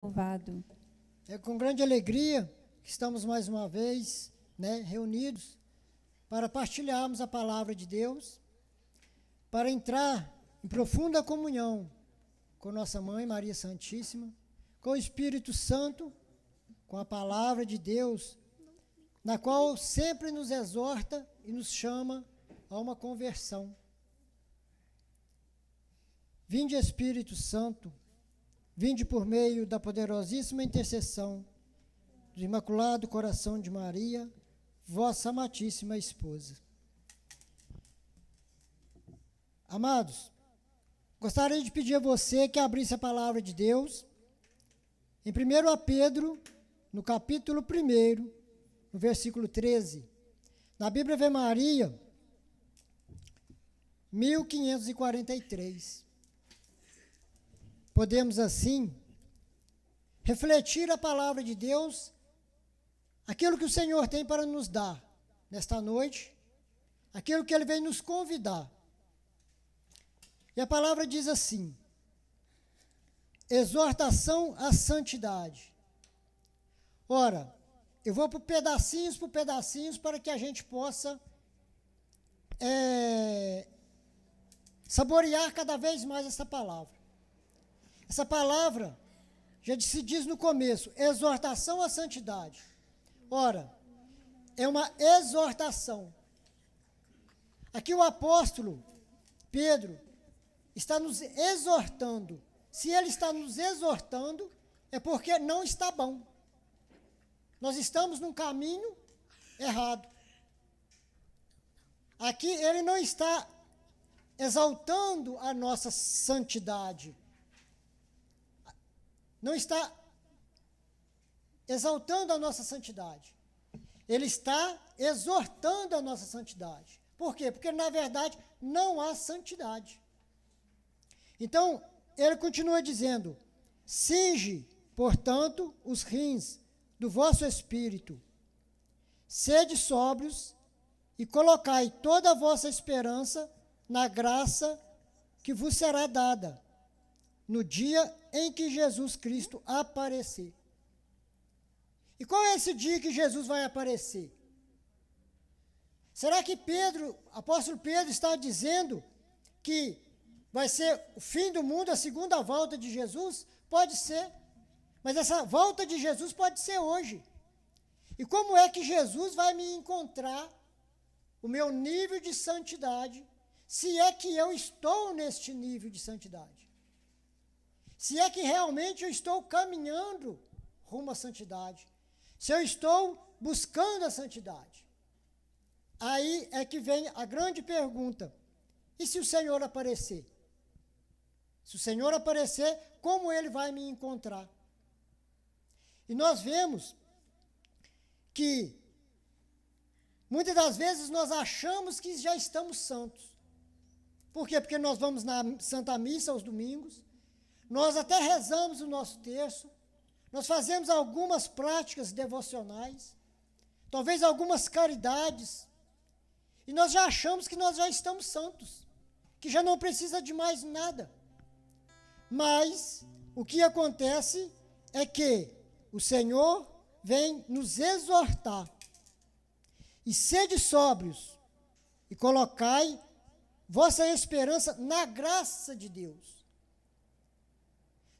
Louvado. É com grande alegria que estamos mais uma vez, reunidos para partilharmos a palavra de Deus, para entrar em profunda comunhão com nossa Mãe Maria Santíssima, com o Espírito Santo, com a palavra de Deus, na qual sempre nos exorta e nos chama a uma conversão. Vinde, Espírito Santo, vinde por meio da poderosíssima intercessão do Imaculado Coração de Maria, vossa amadíssima esposa. Amados, gostaria de pedir a você que abrisse a palavra de Deus em 1 Pedro, no capítulo 1, no versículo 13. Na Bíblia Ave Maria, 1543. Podemos, assim, refletir a palavra de Deus, aquilo que o Senhor tem para nos dar nesta noite, aquilo que Ele vem nos convidar. E a palavra diz assim: exortação à santidade. Ora, eu vou por pedacinhos para que a gente possa saborear cada vez mais essa palavra. Essa palavra já se diz no começo, exortação à santidade. Ora, é uma exortação. Aqui o apóstolo Pedro está nos exortando. Se ele está nos exortando, é porque não está bom. Nós estamos num caminho errado. Aqui ele não está exaltando a nossa santidade. Não está exaltando a nossa santidade. Ele está exortando a nossa santidade. Por quê? Porque, na verdade, não há santidade. Então, ele continua dizendo: cinge, portanto, os rins do vosso espírito, sede sóbrios e colocai toda a vossa esperança na graça que vos será dada no dia em que Jesus Cristo aparecer. E qual é esse dia que Jesus vai aparecer? Será que apóstolo Pedro está dizendo que vai ser o fim do mundo, a segunda volta de Jesus? Pode ser, mas essa volta de Jesus pode ser hoje. E como é que Jesus vai me encontrar, o meu nível de santidade, se é que eu estou neste nível de santidade? Se é que realmente eu estou caminhando rumo à santidade, se eu estou buscando a santidade. Aí é que vem a grande pergunta: e se o Senhor aparecer? Se o Senhor aparecer, como Ele vai me encontrar? E nós vemos que muitas das vezes nós achamos que já estamos santos. Por quê? Porque nós vamos na Santa Missa aos domingos, nós até rezamos o nosso terço, nós fazemos algumas práticas devocionais, talvez algumas caridades, e nós já achamos que nós já estamos santos, que já não precisa de mais nada. Mas o que acontece é que o Senhor vem nos exortar. E sede sóbrios, e colocai vossa esperança na graça de Deus.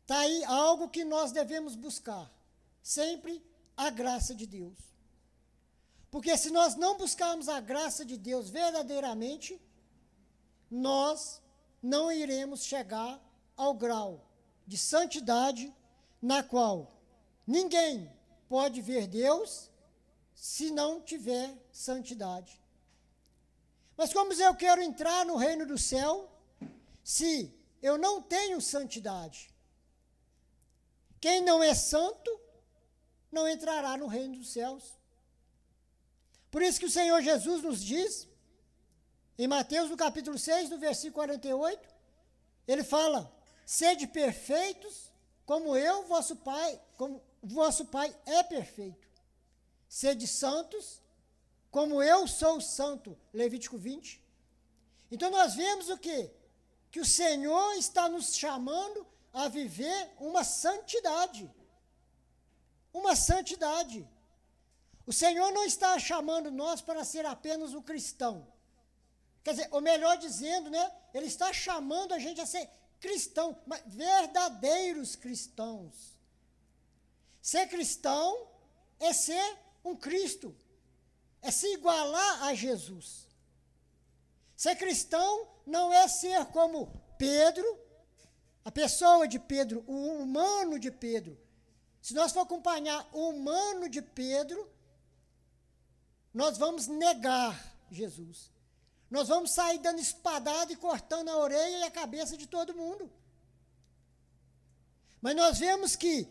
Está aí algo que nós devemos buscar, sempre a graça de Deus. Porque se nós não buscarmos a graça de Deus verdadeiramente, nós não iremos chegar ao grau de santidade na qual ninguém pode ver Deus se não tiver santidade. Mas como eu quero entrar no reino do céu se eu não tenho santidade? Quem não é santo não entrará no reino dos céus. Por isso que o Senhor Jesus nos diz, em Mateus, no capítulo 6, no versículo 48, ele fala: sede perfeitos, como vosso Pai é perfeito. Sede santos, como eu sou santo. Levítico 20. Então nós vemos o quê? Que o Senhor está nos chamando a viver uma santidade. uma santidade. O Senhor não está chamando nós para ser apenas um cristão. Quer dizer, ou melhor dizendo, né, Ele está chamando a gente a ser cristão, mas verdadeiros cristãos. Ser cristão é ser um Cristo, é se igualar a Jesus. Ser cristão não é ser como Pedro, a pessoa de Pedro, o humano de Pedro. Se nós for acompanhar o humano de Pedro, nós vamos negar Jesus. Nós vamos sair dando espadada e cortando a orelha e a cabeça de todo mundo. Mas nós vemos que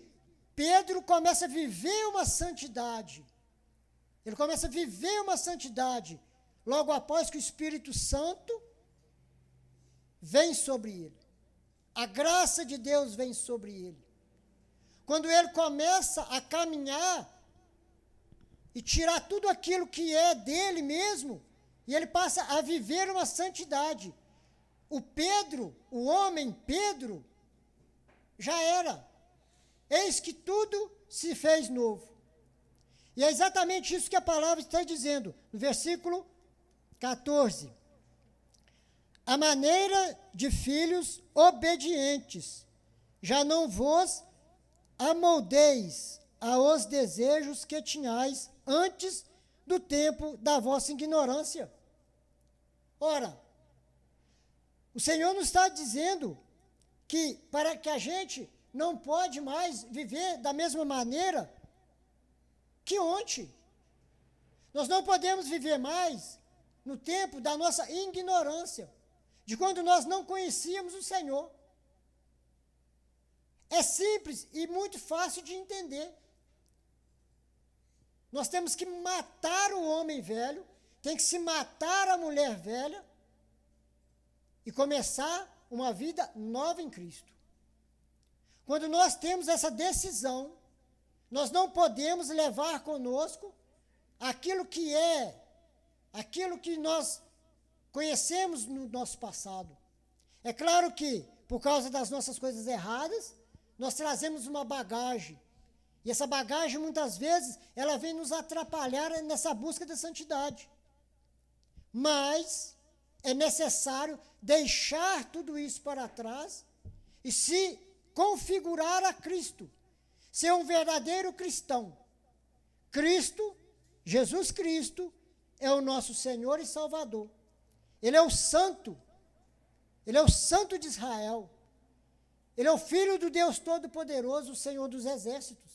Pedro começa a viver uma santidade. Ele começa a viver uma santidade logo após que o Espírito Santo vem sobre ele. A graça de Deus vem sobre ele. Quando ele começa a caminhar e tirar tudo aquilo que é dele mesmo, e ele passa a viver uma santidade. O Pedro, o homem Pedro, já era. Eis que tudo se fez novo. E é exatamente isso que a palavra está dizendo, no versículo 14. A maneira de filhos obedientes, já não vos amoldeis aos desejos que tinhais antes do tempo da vossa ignorância. Ora, o Senhor nos está dizendo que para que a gente não pode mais viver da mesma maneira que ontem. Nós não podemos viver mais no tempo da nossa ignorância, de quando nós não conhecíamos o Senhor. É simples e muito fácil de entender. Nós temos que matar o homem velho, tem que se matar a mulher velha e começar uma vida nova em Cristo. Quando nós temos essa decisão, nós não podemos levar conosco aquilo que nós conhecemos no nosso passado. É claro que, por causa das nossas coisas erradas, nós trazemos uma bagagem. E essa bagagem, muitas vezes, ela vem nos atrapalhar nessa busca da santidade. Mas é necessário deixar tudo isso para trás e se configurar a Cristo. Ser um verdadeiro cristão. Cristo, Jesus Cristo, é o nosso Senhor e Salvador. Ele é o Santo. Ele é o Santo de Israel. Ele é o Filho do Deus Todo-Poderoso, o Senhor dos Exércitos.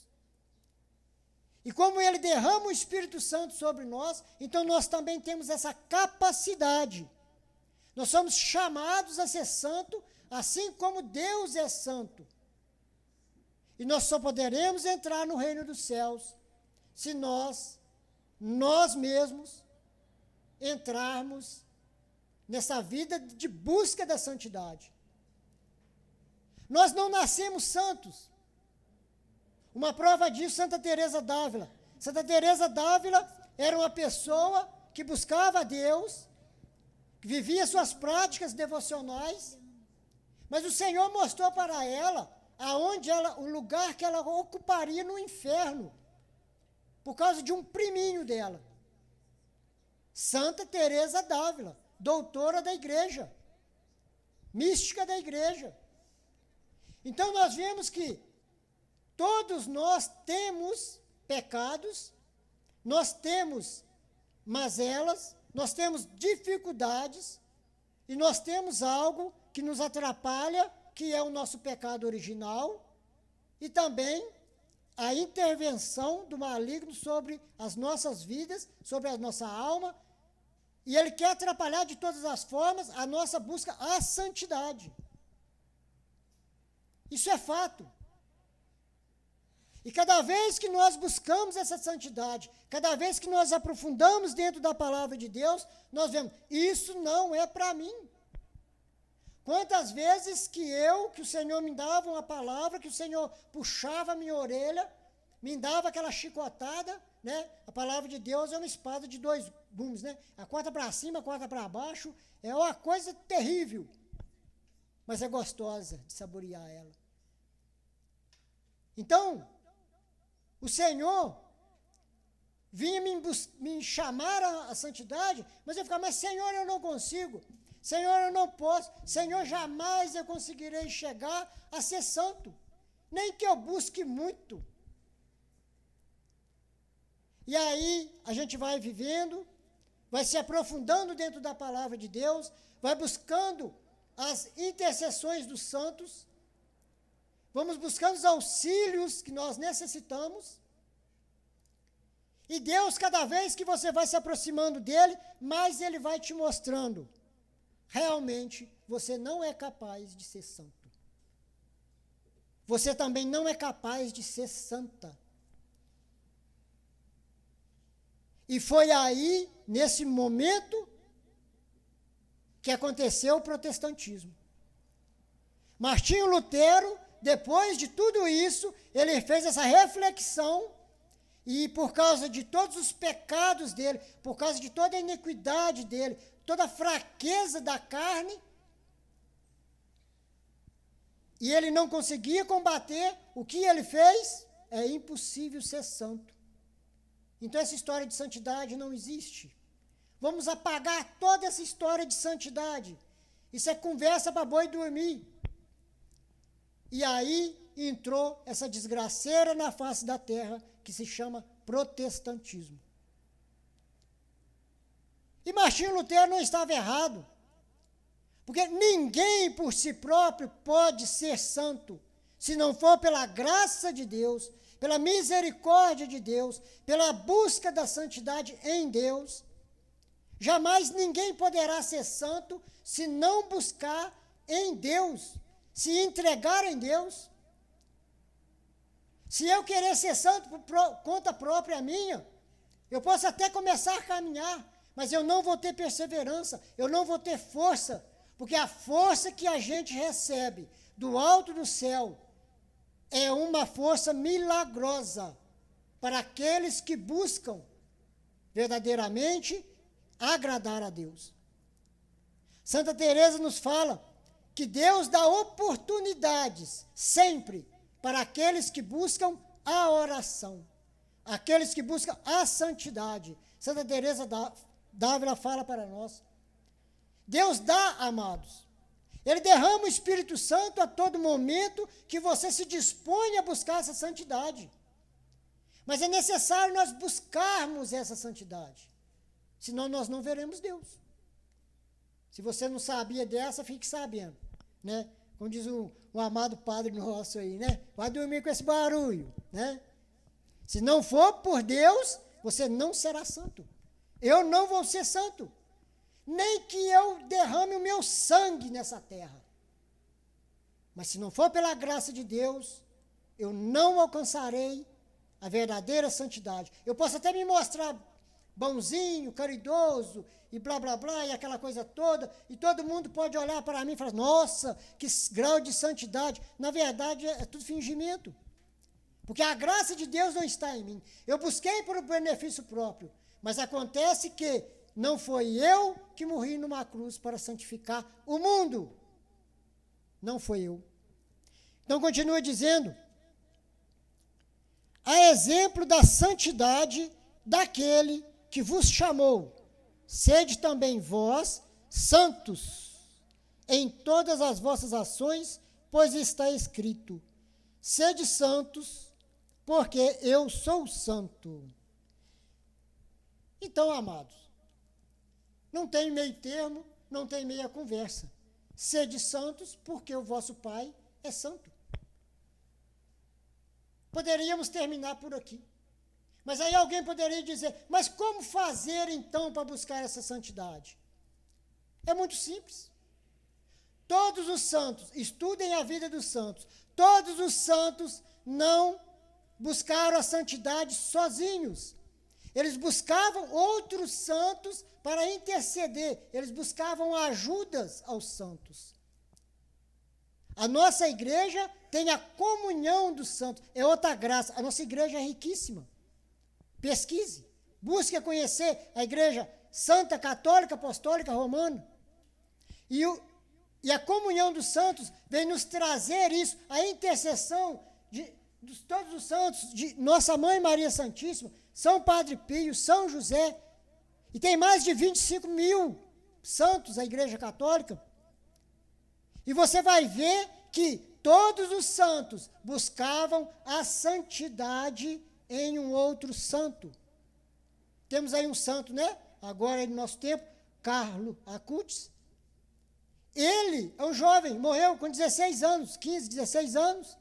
E como Ele derrama o Espírito Santo sobre nós, então nós também temos essa capacidade. Nós somos chamados a ser santo, assim como Deus é santo. E nós só poderemos entrar no reino dos céus se nós mesmos, entrarmos nessa vida de busca da santidade. Nós não nascemos santos. Uma prova disso, Santa Teresa d'Ávila. Santa Teresa d'Ávila era uma pessoa que buscava a Deus, que vivia suas práticas devocionais, mas o Senhor mostrou para ela o lugar que ela ocuparia no inferno, por causa de um priminho dela. Santa Teresa d'Ávila, doutora da igreja, mística da igreja. Então nós vemos que todos nós temos pecados, nós temos mazelas, nós temos dificuldades e nós temos algo que nos atrapalha, que é o nosso pecado original e também a intervenção do maligno sobre as nossas vidas, sobre a nossa alma, e ele quer atrapalhar de todas as formas a nossa busca à santidade. Isso é fato. E cada vez que nós buscamos essa santidade, cada vez que nós aprofundamos dentro da palavra de Deus, nós vemos, isso não é para mim. Quantas vezes que o Senhor me dava uma palavra, que o Senhor puxava a minha orelha, me dava aquela chicotada, né? A palavra de Deus é uma espada de dois gumes, né? A corta para cima, a corta para baixo, é uma coisa terrível, mas é gostosa de saborear ela. Então, o Senhor vinha me chamar à santidade, mas eu ficava, mas Senhor, eu não consigo. Senhor, eu não posso. Senhor, jamais eu conseguirei chegar a ser santo. Nem que eu busque muito. E aí a gente vai vivendo, vai se aprofundando dentro da palavra de Deus, vai buscando as intercessões dos santos, vamos buscando os auxílios que nós necessitamos. E Deus, cada vez que você vai se aproximando dele, mais ele vai te mostrando. Realmente, você não é capaz de ser santo. Você também não é capaz de ser santa. E foi aí, nesse momento, que aconteceu o protestantismo. Martinho Lutero, depois de tudo isso, ele fez essa reflexão e por causa de todos os pecados dele, por causa de toda a iniquidade dele, toda a fraqueza da carne, e ele não conseguia combater, o que ele fez? É impossível ser santo. Então essa história de santidade não existe. Vamos apagar toda essa história de santidade. Isso é conversa para boi dormir. E aí entrou essa desgraceira na face da terra, que se chama protestantismo. E Martinho Lutero não estava errado, porque ninguém por si próprio pode ser santo, se não for pela graça de Deus, pela misericórdia de Deus, pela busca da santidade em Deus. Jamais ninguém poderá ser santo se não buscar em Deus, se entregar em Deus. Se eu querer ser santo por conta própria minha, eu posso até começar a caminhar, mas eu não vou ter perseverança, eu não vou ter força, porque a força que a gente recebe do alto do céu é uma força milagrosa para aqueles que buscam verdadeiramente agradar a Deus. Santa Teresa nos fala que Deus dá oportunidades sempre para aqueles que buscam a oração, aqueles que buscam a santidade. Santa Teresa d'Ávila fala para nós. Deus dá, amados. Ele derrama o Espírito Santo a todo momento que você se dispõe a buscar essa santidade. Mas é necessário nós buscarmos essa santidade. Senão nós não veremos Deus. Se você não sabia dessa, fique sabendo, né? Como diz o amado Padre nosso aí, né? Vai dormir com esse barulho, né? Se não for por Deus, você não será santo. Eu não vou ser santo. Nem que eu derrame o meu sangue nessa terra. Mas se não for pela graça de Deus, eu não alcançarei a verdadeira santidade. Eu posso até me mostrar bonzinho, caridoso, e blá, blá, blá, e aquela coisa toda, e todo mundo pode olhar para mim e falar, nossa, que grau de santidade. Na verdade, é tudo fingimento. Porque a graça de Deus não está em mim. Eu busquei por um benefício próprio, mas acontece que não foi eu que morri numa cruz para santificar o mundo. Não foi eu. Então, continua dizendo, a exemplo da santidade daquele que vos chamou, sede também vós santos em todas as vossas ações, pois está escrito, sede santos, porque eu sou santo. Então, amados, não tem meio termo, não tem meia conversa. Sede santos, porque o vosso Pai é santo. Poderíamos terminar por aqui. Mas aí alguém poderia dizer, mas como fazer então para buscar essa santidade? É muito simples. Todos os santos, estudem a vida dos santos, todos os santos não buscaram a santidade sozinhos. Eles buscavam outros santos para interceder, eles buscavam ajudas aos santos. A nossa igreja tem a comunhão dos santos, é outra graça, a nossa igreja é riquíssima. Pesquise, busque conhecer a igreja santa, católica, apostólica, romana. E a comunhão dos santos vem nos trazer isso, a intercessão de todos os santos, de Nossa Mãe Maria Santíssima, São Padre Pio, São José, e tem mais de 25 mil santos a Igreja Católica. E você vai ver que todos os santos buscavam a santidade em um outro santo. Temos aí um santo, né? Agora, no nosso tempo, Carlo Acutis. Ele é um jovem, morreu com 16 anos, 15, 16 anos.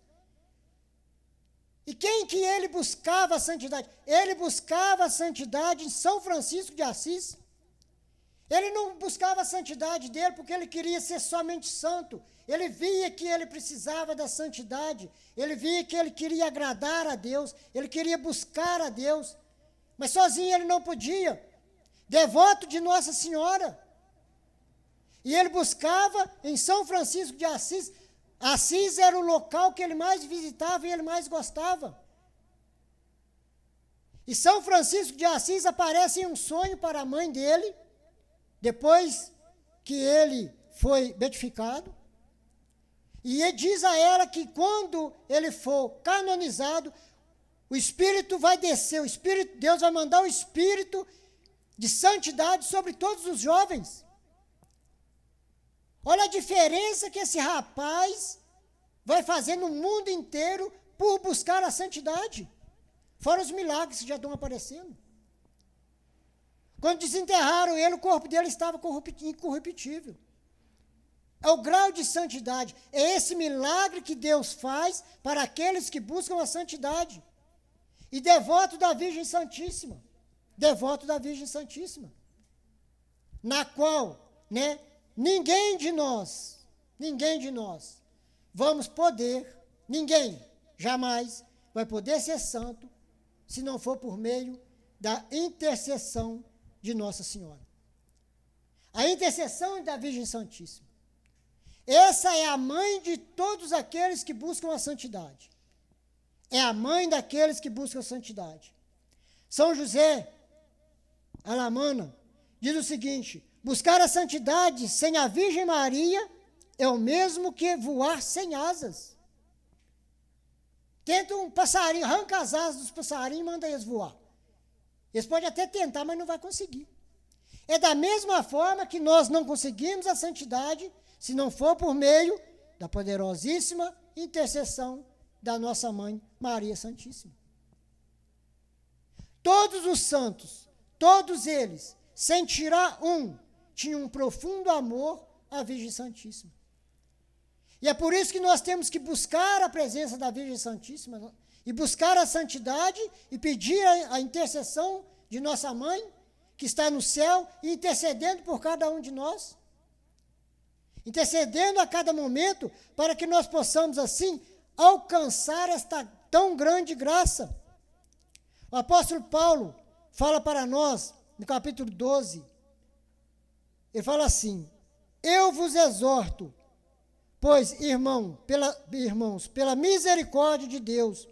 E quem que ele buscava a santidade? Ele buscava a santidade em São Francisco de Assis. Ele não buscava a santidade dele porque ele queria ser somente santo. Ele via que ele precisava da santidade. Ele via que ele queria agradar a Deus. Ele queria buscar a Deus. Mas sozinho ele não podia. Devoto de Nossa Senhora. E ele buscava em São Francisco de Assis. Assis era o local que ele mais visitava e ele mais gostava. E São Francisco de Assis aparece em um sonho para a mãe dele, depois que ele foi beatificado. E ele diz a ela que quando ele for canonizado, o Espírito vai descer, Deus vai mandar o Espírito de santidade sobre todos os jovens. Olha a diferença que esse rapaz vai fazer no mundo inteiro por buscar a santidade. Fora os milagres que já estão aparecendo. Quando desenterraram ele, o corpo dele estava incorruptível. É o grau de santidade. É esse milagre que Deus faz para aqueles que buscam a santidade. E devoto da Virgem Santíssima. Devoto da Virgem Santíssima. Na qual, né, ninguém de nós, vamos poder, ninguém, jamais, vai poder ser santo, se não for por meio da intercessão de Nossa Senhora. A intercessão da Virgem Santíssima. Essa é a mãe de todos aqueles que buscam a santidade. É a mãe daqueles que buscam a santidade. São José Alamana diz o seguinte: buscar a santidade sem a Virgem Maria é o mesmo que voar sem asas. Tenta um passarinho, arranca as asas dos passarinhos e manda eles voar. Eles podem até tentar, mas não vai conseguir. É da mesma forma que nós não conseguimos a santidade se não for por meio da poderosíssima intercessão da nossa Mãe Maria Santíssima. Todos os santos, todos eles, sem tirar um, tinham um profundo amor à Virgem Santíssima. E é por isso que nós temos que buscar a presença da Virgem Santíssima e buscar a santidade e pedir a intercessão de nossa Mãe, que está no céu, e intercedendo por cada um de nós. Intercedendo a cada momento para que nós possamos, assim, alcançar esta tão grande graça. O apóstolo Paulo fala para nós, no capítulo 12, ele fala assim: eu vos exorto, pois, irmãos, pela misericórdia de Deus,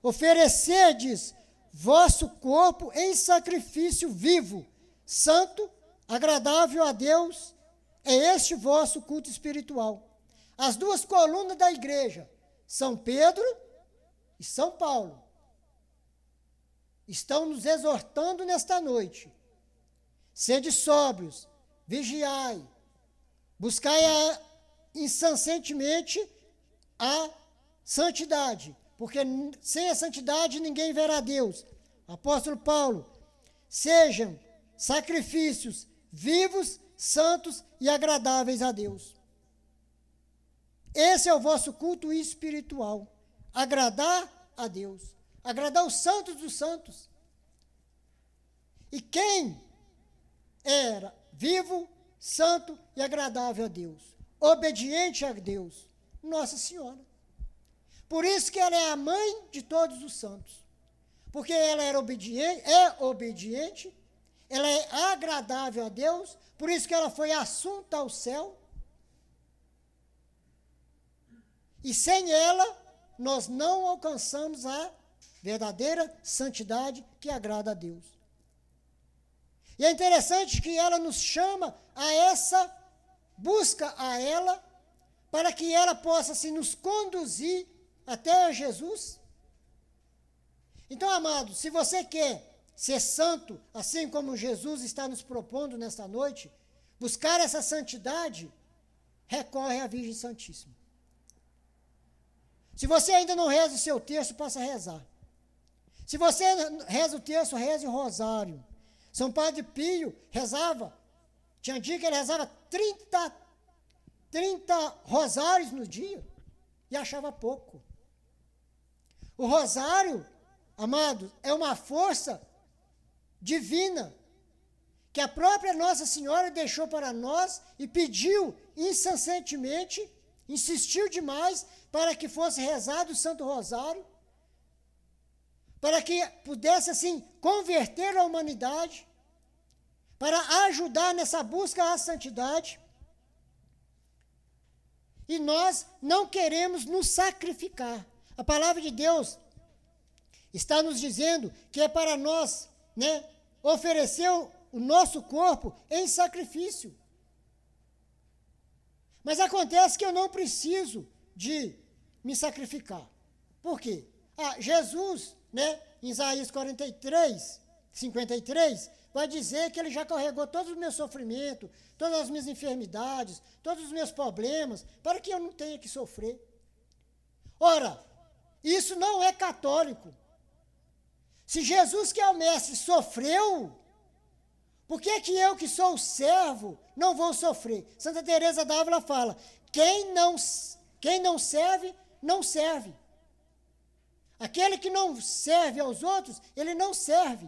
oferecerdes vosso corpo em sacrifício vivo, santo, agradável a Deus, é este vosso culto espiritual. As duas colunas da igreja, São Pedro e São Paulo, estão nos exortando nesta noite. Sede sóbrios, vigiai, buscai incessantemente a santidade, porque sem a santidade ninguém verá Deus. Apóstolo Paulo: sejam sacrifícios vivos, santos e agradáveis a Deus. Esse é o vosso culto espiritual, agradar a Deus, agradar os santos dos santos. E quem era vivo, santo e agradável a Deus, obediente a Deus? Nossa Senhora. Por isso que ela é a mãe de todos os santos. Porque ela é obediente, ela é agradável a Deus, por isso que ela foi assunta ao céu. E sem ela, nós não alcançamos a verdadeira santidade que agrada a Deus. E é interessante que ela nos chama a essa busca a ela, para que ela possa assim, nos conduzir até Jesus, Então, amado, se você quer ser santo, assim como Jesus está nos propondo nesta noite, buscar essa santidade, recorre à Virgem Santíssima. Se você ainda não reza o seu terço, passa a rezar. Se você reza o terço, reze o rosário. São Padre Pio rezava, tinha dia que ele rezava 30 rosários no dia e achava pouco. O rosário, amado, é uma força divina que a própria Nossa Senhora deixou para nós e pediu incessantemente, insistiu demais para que fosse rezado o Santo Rosário, para que pudesse, assim, converter a humanidade, para ajudar nessa busca à santidade. E nós não queremos nos sacrificar. A palavra de Deus está nos dizendo que é para nós, oferecer o nosso corpo em sacrifício. Mas acontece que eu não preciso de me sacrificar. Por quê? Jesus, em Isaías 43, 53, vai dizer que ele já carregou todos os meus sofrimentos, todas as minhas enfermidades, todos os meus problemas, para que eu não tenha que sofrer. Ora, isso não é católico. Se Jesus, que é o mestre, sofreu, por que eu, que sou o servo, não vou sofrer? Santa Teresa d'Ávila fala, quem não serve, não serve. Aquele que não serve aos outros, ele não serve.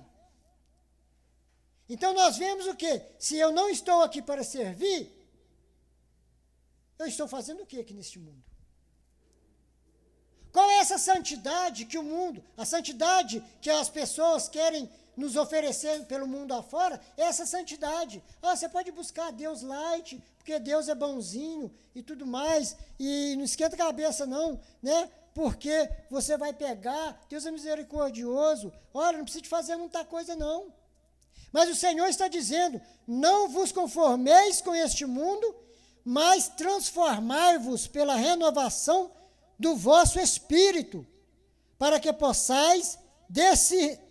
Então nós vemos o quê? Se eu não estou aqui para servir, eu estou fazendo o quê aqui neste mundo? Qual é essa santidade que o mundo, a santidade que as pessoas querem nos oferecer pelo mundo afora? É essa santidade. Você pode buscar Deus light, porque Deus é bonzinho e tudo mais, e não esquenta a cabeça não, porque você vai pegar, Deus é misericordioso, olha, não precisa de fazer muita coisa não. Mas o Senhor está dizendo, não vos conformeis com este mundo, mas transformai-vos pela renovação do vosso espírito, para que possais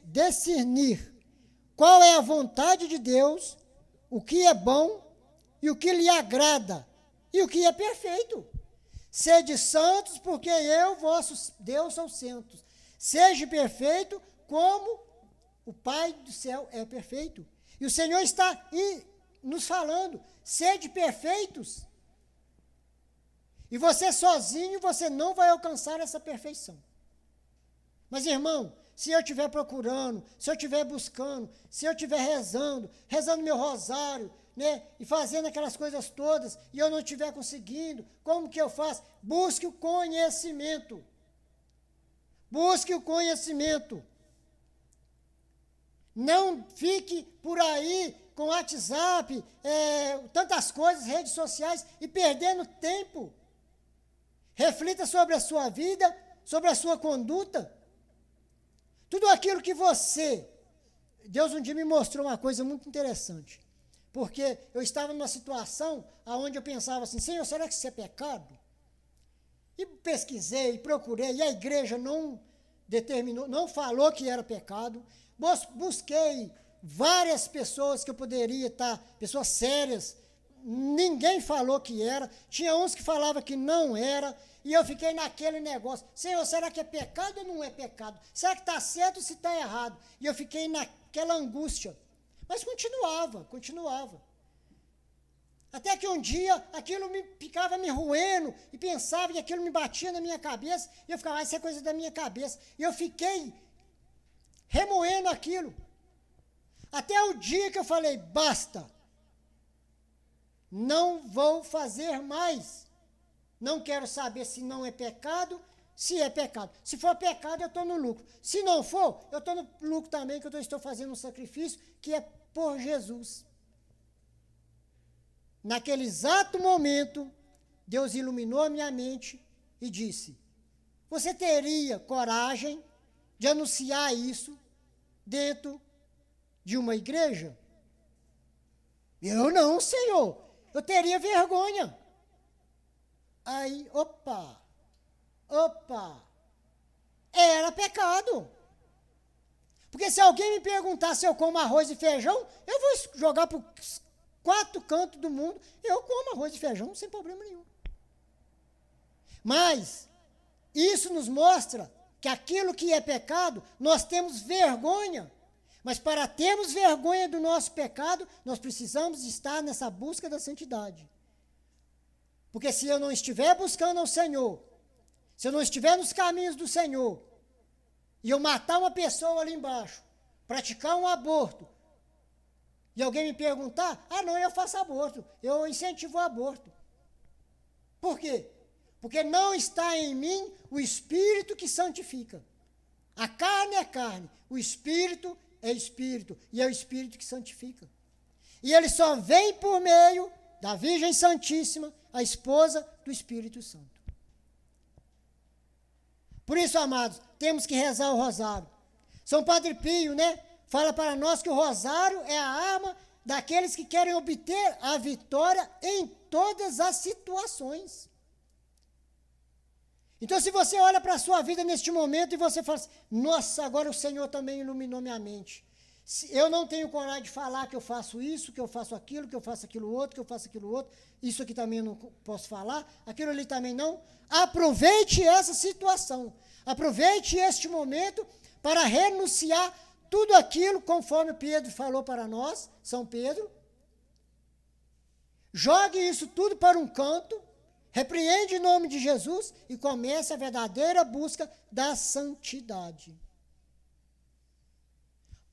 discernir qual é a vontade de Deus, o que é bom e o que lhe agrada e o que é perfeito. Sede santos, porque eu, vosso Deus, sou santo. Seja perfeito como o Pai do céu é perfeito. E o Senhor está nos falando, sede perfeitos. E você sozinho, você não vai alcançar essa perfeição. Mas, irmão, se eu estiver procurando, se eu estiver buscando, se eu estiver rezando meu rosário, e fazendo aquelas coisas todas, e eu não estiver conseguindo, como que eu faço? Busque o conhecimento. Busque o conhecimento. Não fique por aí com WhatsApp, tantas coisas, redes sociais, e perdendo tempo. Reflita sobre a sua vida, sobre a sua conduta. Tudo aquilo que Deus um dia me mostrou uma coisa muito interessante. Porque eu estava numa situação onde eu pensava assim, Senhor, será que isso é pecado? E pesquisei, procurei, e a igreja não determinou, não falou que era pecado. Busquei várias pessoas que eu poderia estar, pessoas sérias, ninguém falou que era, tinha uns que falavam que não era, e eu fiquei naquele negócio, Senhor, será que é pecado ou não é pecado? Será que está certo ou se está errado? E eu fiquei naquela angústia, mas continuava. Até que um dia aquilo ficava me roendo, e pensava, e aquilo me batia na minha cabeça, e eu ficava, isso é coisa da minha cabeça, e eu fiquei remoendo aquilo, até o dia que eu falei, basta, não vou fazer mais, não quero saber se não é pecado, se é pecado. Se for pecado, eu estou no lucro. Se não for, eu estou no lucro também, que eu estou fazendo um sacrifício que é por Jesus. Naquele exato momento, Deus iluminou a minha mente e disse, você teria coragem de anunciar isso dentro de uma igreja? Eu não, Senhor. Eu teria vergonha. Aí, opa, era pecado. Porque se alguém me perguntar se eu como arroz e feijão, eu vou jogar para os 4 cantos do mundo, eu como arroz e feijão sem problema nenhum. Mas isso nos mostra que aquilo que é pecado, nós temos vergonha. Mas para termos vergonha do nosso pecado, nós precisamos estar nessa busca da santidade. Porque se eu não estiver buscando ao Senhor, se eu não estiver nos caminhos do Senhor, e eu matar uma pessoa ali embaixo, praticar um aborto, e alguém me perguntar, não, eu faço aborto, eu incentivo o aborto. Por quê? Porque não está em mim o Espírito que santifica. A carne é carne, o Espírito é Espírito, e é o Espírito que santifica. E ele só vem por meio da Virgem Santíssima, a esposa do Espírito Santo. Por isso, amados, temos que rezar o rosário. São Padre Pio, fala para nós que o rosário é a arma daqueles que querem obter a vitória em todas as situações. Então, se você olha para a sua vida neste momento e você fala assim, nossa, agora o Senhor também iluminou minha mente. Eu não tenho coragem de falar que eu faço isso, que eu faço aquilo, que eu faço aquilo outro, que eu faço aquilo outro. Isso aqui também eu não posso falar, aquilo ali também não. Aproveite essa situação. Aproveite este momento para renunciar tudo aquilo, conforme Pedro falou para nós, São Pedro. Jogue isso tudo para um canto, repreende em nome de Jesus e comece a verdadeira busca da santidade.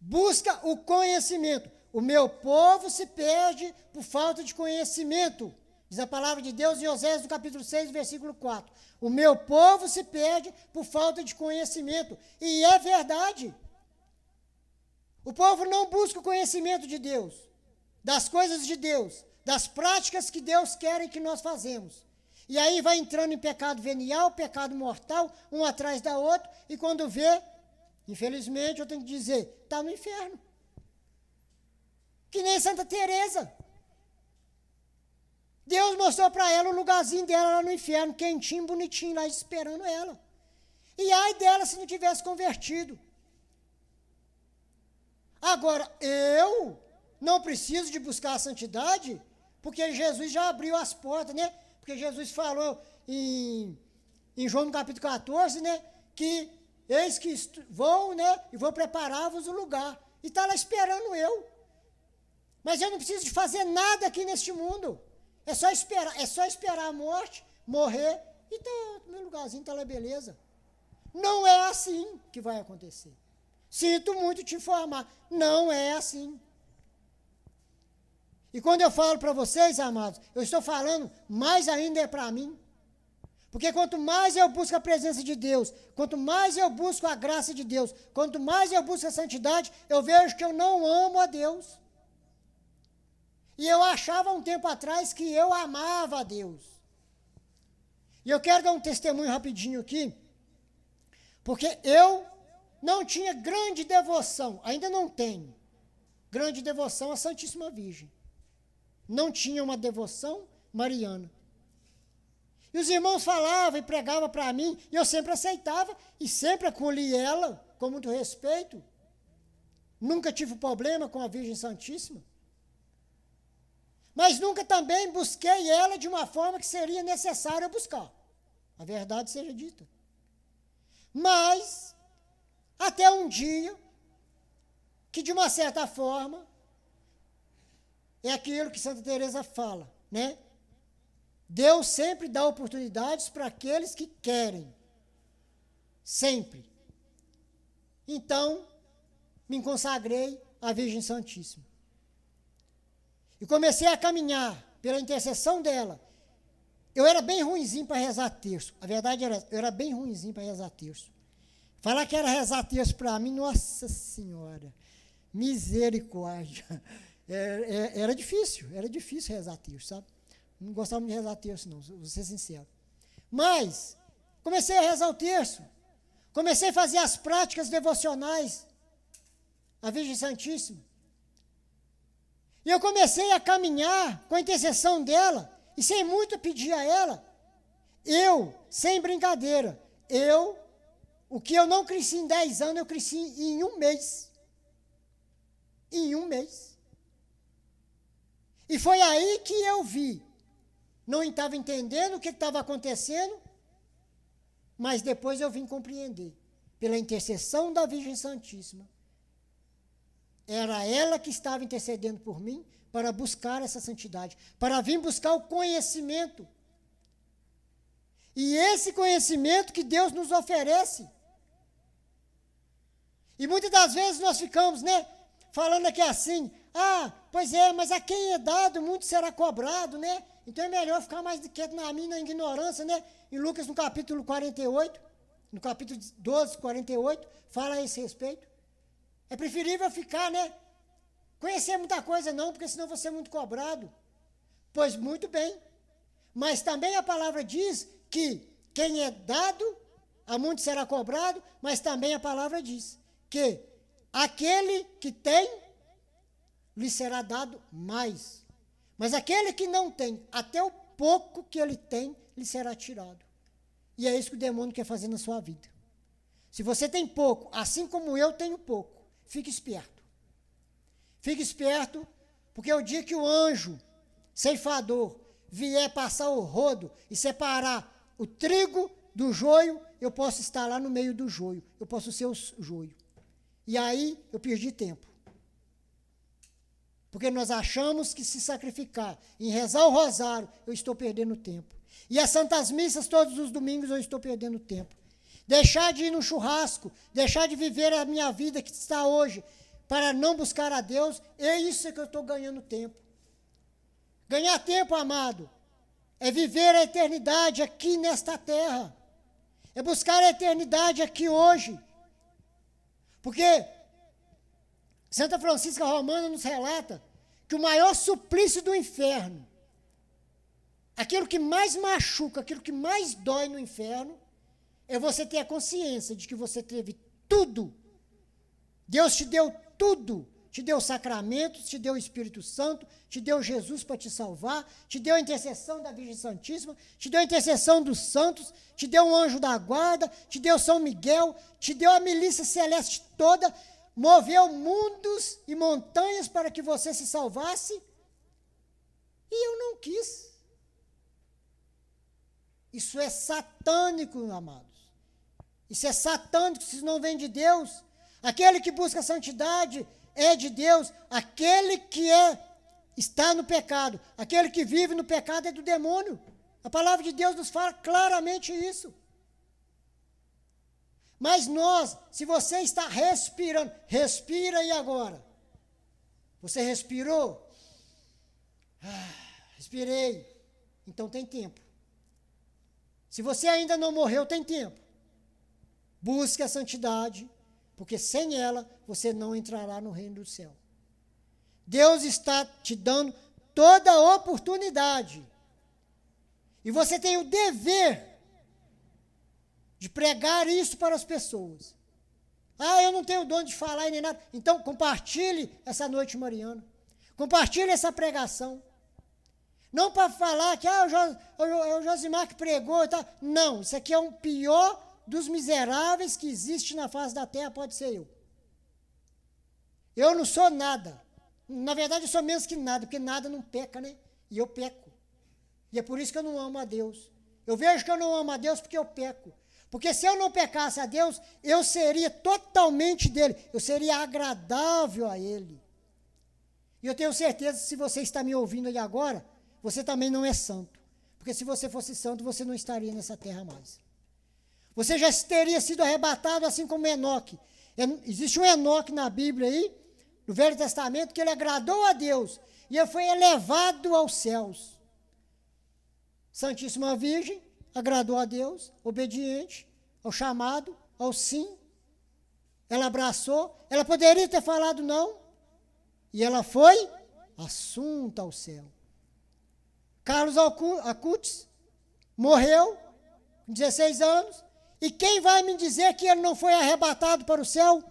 Busca o conhecimento. O meu povo se perde por falta de conhecimento. Diz a palavra de Deus em Oséias, no capítulo 6, versículo 4. O meu povo se perde por falta de conhecimento. E é verdade. O povo não busca o conhecimento de Deus, das coisas de Deus, das práticas que Deus quer que nós fazemos. E aí vai entrando em pecado venial, pecado mortal, um atrás da outra, e quando vê, infelizmente, eu tenho que dizer, está no inferno. Que nem Santa Teresa. Deus mostrou para ela o lugarzinho dela lá no inferno, quentinho, bonitinho, lá esperando ela. E ai dela se não tivesse convertido. Agora, eu não preciso de buscar a santidade, porque Jesus já abriu as portas, Porque Jesus falou em João no capítulo 14, que eis que vou, e vou preparar-vos o lugar. E está lá esperando eu. Mas eu não preciso de fazer nada aqui neste mundo. É só esperar a morte, morrer, e meu lugarzinho está lá, beleza. Não é assim que vai acontecer. Sinto muito te informar, não é assim. E quando eu falo para vocês, amados, eu estou falando mais ainda é para mim. Porque quanto mais eu busco a presença de Deus, quanto mais eu busco a graça de Deus, quanto mais eu busco a santidade, eu vejo que eu não amo a Deus. E eu achava um tempo atrás que eu amava a Deus. E eu quero dar um testemunho rapidinho aqui, porque eu não tinha grande devoção, ainda não tenho, grande devoção à Santíssima Virgem. Não tinha uma devoção mariana. E os irmãos falavam e pregavam para mim, e eu sempre aceitava, e sempre acolhi ela com muito respeito. Nunca tive problema com a Virgem Santíssima. Mas nunca também busquei ela de uma forma que seria necessário buscar. A verdade seja dita. Mas, até um dia, que de uma certa forma, é aquilo que Santa Teresa fala, Deus sempre dá oportunidades para aqueles que querem. Sempre. Então, me consagrei à Virgem Santíssima. E comecei a caminhar pela intercessão dela. Eu era bem ruinzinho para rezar terço. A verdade era, eu era bem ruinzinho para rezar terço. Falar que era rezar terço para mim, nossa senhora, misericórdia. Era difícil rezar terço, sabe? Não gostava muito de rezar terço, não, vou ser sincero. Mas, comecei a rezar o terço. Comecei a fazer as práticas devocionais à Virgem Santíssima. E eu comecei a caminhar com a intercessão dela, e sem muito pedir a ela, sem brincadeira, o que eu não cresci em 10 anos, eu cresci em um mês. em um mês. E foi aí que eu vi. Não estava entendendo o que estava acontecendo, mas depois eu vim compreender. Pela intercessão da Virgem Santíssima. Era ela que estava intercedendo por mim para buscar essa santidade, para vir buscar o conhecimento. E esse conhecimento que Deus nos oferece. E muitas das vezes nós ficamos, né, falando aqui assim, pois é, mas a quem é dado, muito será cobrado, né? Então é melhor ficar mais quieto na minha ignorância, né? Em Lucas, no capítulo 48, no capítulo 12, 48, fala a esse respeito. É preferível ficar, né? Conhecer muita coisa não, porque senão você é muito cobrado. Pois muito bem. Mas também a palavra diz que quem é dado, a muito será cobrado, mas também a palavra diz que aquele que tem, lhe será dado mais. Mas aquele que não tem, até o pouco que ele tem, lhe será tirado. E é isso que o demônio quer fazer na sua vida. Se você tem pouco, assim como eu tenho pouco, fique esperto. Fique esperto, porque o dia que o anjo ceifador vier passar o rodo e separar o trigo do joio, eu posso estar lá no meio do joio. Eu posso ser o joio. E aí eu perdi tempo. Porque nós achamos que se sacrificar em rezar o rosário, eu estou perdendo tempo. E as santas missas todos os domingos eu estou perdendo tempo. Deixar de ir no churrasco, deixar de viver a minha vida que está hoje, para não buscar a Deus, é isso que eu estou ganhando tempo. Ganhar tempo, amado, é viver a eternidade aqui nesta terra. É buscar a eternidade aqui hoje. Porque Santa Francisca Romana nos relata que o maior suplício do inferno, aquilo que mais machuca, aquilo que mais dói no inferno, é você ter a consciência de que você teve tudo. Deus te deu tudo. Te deu sacramentos, te deu o Espírito Santo, te deu Jesus para te salvar, te deu a intercessão da Virgem Santíssima, te deu a intercessão dos santos, te deu um anjo da guarda, te deu São Miguel, te deu a milícia celeste toda, moveu mundos e montanhas para que você se salvasse, e eu não quis. Isso é satânico, amados. Isso é satânico, isso não vem de Deus. Aquele que busca a santidade é de Deus. Aquele que está no pecado, aquele que vive no pecado é do demônio. A palavra de Deus nos fala claramente isso. Mas nós, se você está respirando, respira e agora? Você respirou? Respirei. Então tem tempo. Se você ainda não morreu, tem tempo. Busque a santidade, porque sem ela você não entrará no reino do céu. Deus está te dando toda a oportunidade. E você tem o dever de pregar isso para as pessoas. Eu não tenho dom de falar nem nada. Então compartilhe essa noite mariana. Compartilhe essa pregação. Não para falar que o Josimar que pregou e tal. Não, isso aqui é um pior dos miseráveis que existe na face da terra, pode ser eu. Eu não sou nada. Na verdade, eu sou menos que nada, porque nada não peca, né? E eu peco. E é por isso que eu não amo a Deus. Eu vejo que eu não amo a Deus porque eu peco. Porque se eu não pecasse a Deus, eu seria totalmente dele. Eu seria agradável a ele. E eu tenho certeza que se você está me ouvindo aí agora, você também não é santo. Porque se você fosse santo, você não estaria nessa terra mais. Você já teria sido arrebatado assim como Enoque. Existe um Enoque na Bíblia aí, no Velho Testamento, que ele agradou a Deus e ele foi elevado aos céus. Santíssima Virgem agradou a Deus, obediente ao chamado, ao sim. Ela abraçou, ela poderia ter falado não, e ela foi assunta ao céu. Carlos Acutis morreu com 16 anos, e quem vai me dizer que ele não foi arrebatado para o céu?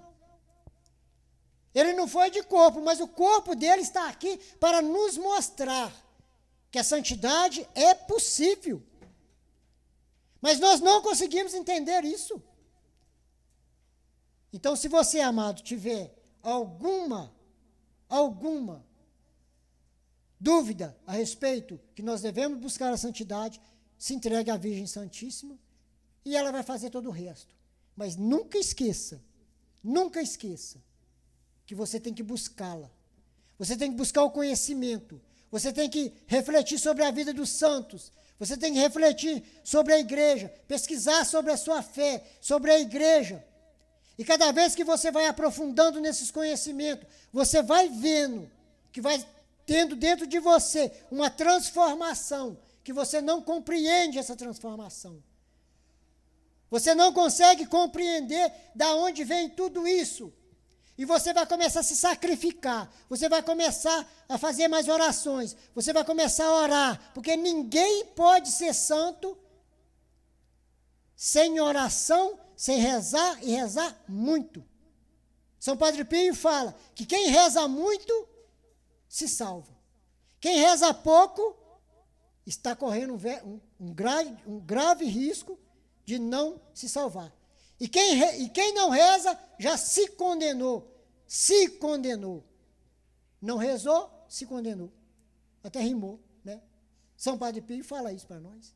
Ele não foi de corpo, mas o corpo dele está aqui para nos mostrar que a santidade é possível. Mas nós não conseguimos entender isso. Então, se você, amado, tiver alguma alguma dúvida a respeito que nós devemos buscar a santidade, se entregue à Virgem Santíssima e ela vai fazer todo o resto. Mas nunca esqueça que você tem que buscá-la. Você tem que buscar o conhecimento. Você tem que refletir sobre a vida dos santos. Você tem que refletir sobre a igreja, pesquisar sobre a sua fé, sobre a igreja. E cada vez que você vai aprofundando nesses conhecimentos, você vai vendo que vai tendo dentro de você uma transformação, que você não compreende essa transformação. Você não consegue compreender da onde vem tudo isso. E você vai começar a se sacrificar, você vai começar a fazer mais orações, você vai começar a orar, porque ninguém pode ser santo sem oração, sem rezar e rezar muito. São Padre Pio fala que quem reza muito se salva. Quem reza pouco está correndo um grave risco de não se salvar. E quem não reza já se condenou. Se condenou. Não rezou, se condenou. Até rimou, né? São Padre Pio fala isso para nós.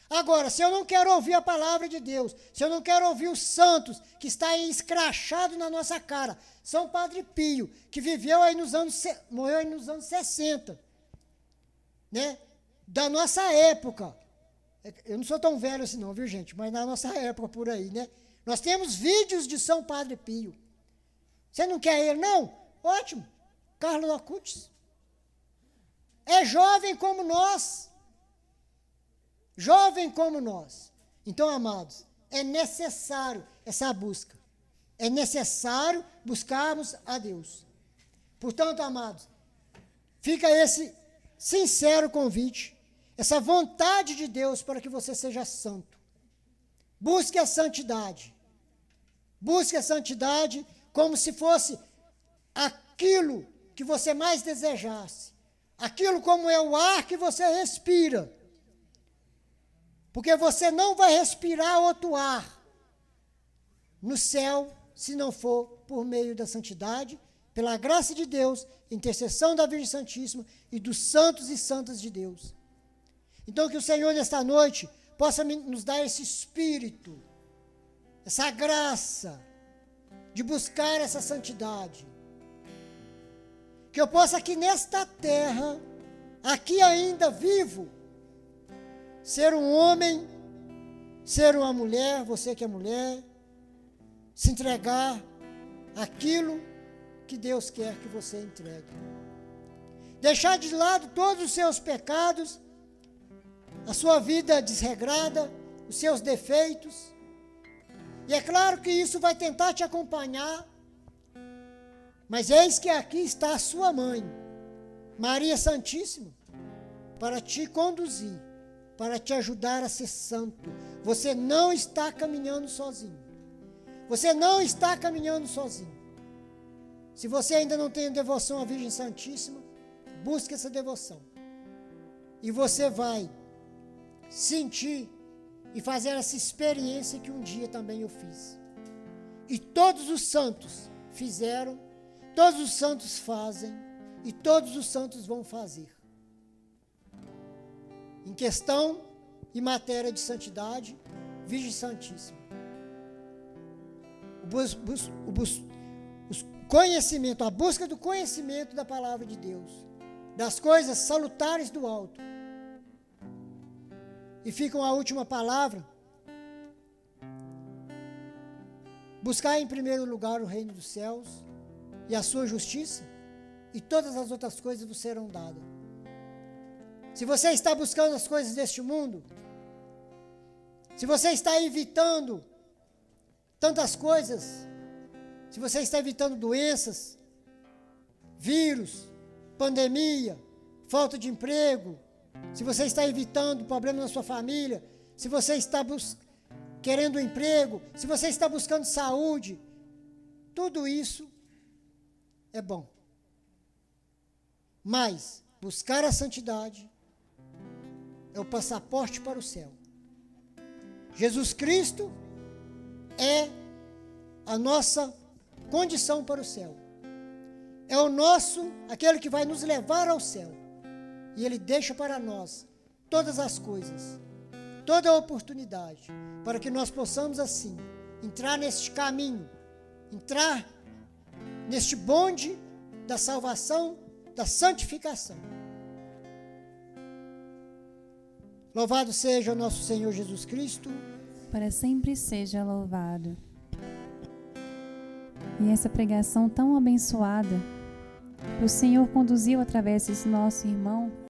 Agora, se eu não quero ouvir a palavra de Deus, se eu não quero ouvir os santos que está aí escrachado na nossa cara, São Padre Pio, que morreu aí nos anos 60, né? Da nossa época. Eu não sou tão velho assim não, viu, gente? Mas na nossa época por aí, né? Nós temos vídeos de São Padre Pio. Você não quer ele, não? Ótimo. Carlos Acutis. É jovem como nós. Jovem como nós. Então, amados, é necessário essa busca. É necessário buscarmos a Deus. Portanto, amados, fica esse sincero convite, essa vontade de Deus para que você seja santo. Busque a santidade. Busque a santidade como se fosse aquilo que você mais desejasse. Aquilo como é o ar que você respira. Porque você não vai respirar outro ar no céu se não for por meio da santidade, pela graça de Deus, intercessão da Virgem Santíssima e dos santos e santas de Deus. Então, que o Senhor, nesta noite, possa nos dar esse espírito, essa graça de buscar essa santidade. Que eu possa aqui nesta terra, aqui ainda vivo, ser um homem, ser uma mulher, você que é mulher, se entregar àquilo que Deus quer que você entregue. Deixar de lado todos os seus pecados, a sua vida desregrada, os seus defeitos. E é claro que isso vai tentar te acompanhar, mas eis que aqui está a sua mãe, Maria Santíssima, para te conduzir, para te ajudar a ser santo. Você não está caminhando sozinho. Você não está caminhando sozinho. Se você ainda não tem devoção à Virgem Santíssima, busque essa devoção. E você vai sentir e fazer essa experiência que um dia também eu fiz. E todos os santos fizeram, todos os santos fazem, e todos os santos vão fazer. Em questão e matéria de santidade, Virgem Santíssima. Conhecimento, a busca do conhecimento da palavra de Deus, das coisas salutares do alto. E fica a última palavra. Buscar em primeiro lugar o reino dos céus e a sua justiça, e todas as outras coisas vos serão dadas. Se você está buscando as coisas deste mundo, se você está evitando tantas coisas, se você está evitando doenças, vírus, pandemia, falta de emprego, se você está evitando problemas na sua família, se você está querendo um emprego, se você está buscando saúde, tudo isso é bom. Mas buscar a santidade é o passaporte para o céu. Jesus Cristo é a nossa condição para o céu. é o nosso, aquele que vai nos levar ao céu. E Ele deixa para nós todas as coisas, toda a oportunidade, para que nós possamos assim, entrar neste caminho, entrar neste bonde da salvação, da santificação. Louvado seja o nosso Senhor Jesus Cristo. Para sempre seja louvado. E essa pregação tão abençoada, o Senhor conduziu através desse nosso irmão